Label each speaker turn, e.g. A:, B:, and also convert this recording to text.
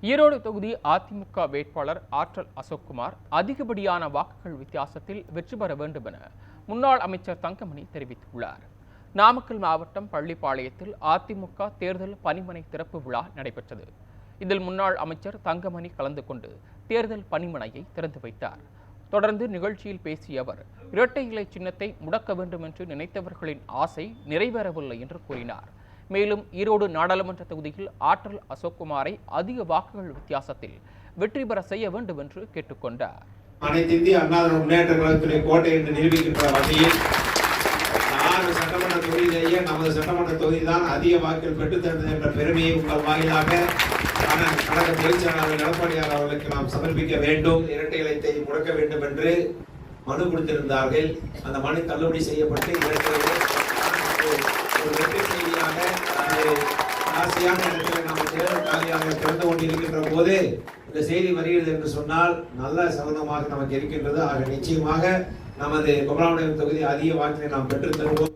A: ஈரோடு தொகுதி அதிமுக வேட்பாளர் ஆற்றல் அசோக்குமார் அதிகப்படியான வாக்குகள் வித்தியாசத்தில் வெற்றி பெற வேண்டும் என முன்னாள் அமைச்சர் தங்கமணி தெரிவித்துள்ளார். நாமக்கல் மாவட்டம் பள்ளிப்பாளையத்தில் அதிமுக தேர்தல் பணிமனை திறப்பு விழா நடைபெற்றது. இதில் முன்னாள் அமைச்சர் தங்கமணி கலந்து கொண்டு தேர்தல் பணிமனையை திறந்து வைத்தார். தொடர்ந்து நிகழ்ச்சியில் பேசிய அவர், இரட்டை இலை சின்னத்தை முடக்க வேண்டும் என்று நினைத்தவர்களின் ஆசை நிறைவேறவில்லை என்று கூறினார். மேலும் ஈரோடு நாடாளுமன்ற தொகுதியில் ஆற்றல் அசோக்குமாரை அதிக வாக்குகள் வித்தியாசத்தில் வெற்றி பெற செய்ய வேண்டும் என்று கேட்டுக்கொண்டார்.
B: அனைத்து இந்திய அண்ணா முன்னேற்ற கழகத்துடைய கோட்டை என்று நிரூபிக்கின்ற வகையில் 6 சட்டமன்ற தொகுதியிலேயே நமது சட்டமன்ற தொகுதி தான் அதிக வாக்குகள் பெற்றுத்தந்தது என்ற பெருமையை உங்கள் வாயிலாக கழக பொதுச்செயலாளர் எடப்பாடியார் அவர்களுக்கு நாம் சமர்ப்பிக்க வேண்டும். இரட்டை இலத்தை முடக்க வேண்டும் என்று மனு கொடுத்திருந்தார்கள். அந்த மனு தள்ளுபடி செய்யப்பட்டு வெற்றி செய்தியாக ஆசையான இடத்தில் நாம் தேர்தல் காலியாக திறந்து கொண்டிருக்கின்ற போது இந்த செய்தி வருகிறது என்று சொன்னால் நல்ல சகுனமாக நமக்கு இருக்கின்றது. ஆக நிச்சயமாக நமது குமராபாளையம் தொகுதி அதிக வாக்கினை நாம் பெற்றுத் தருவோம்.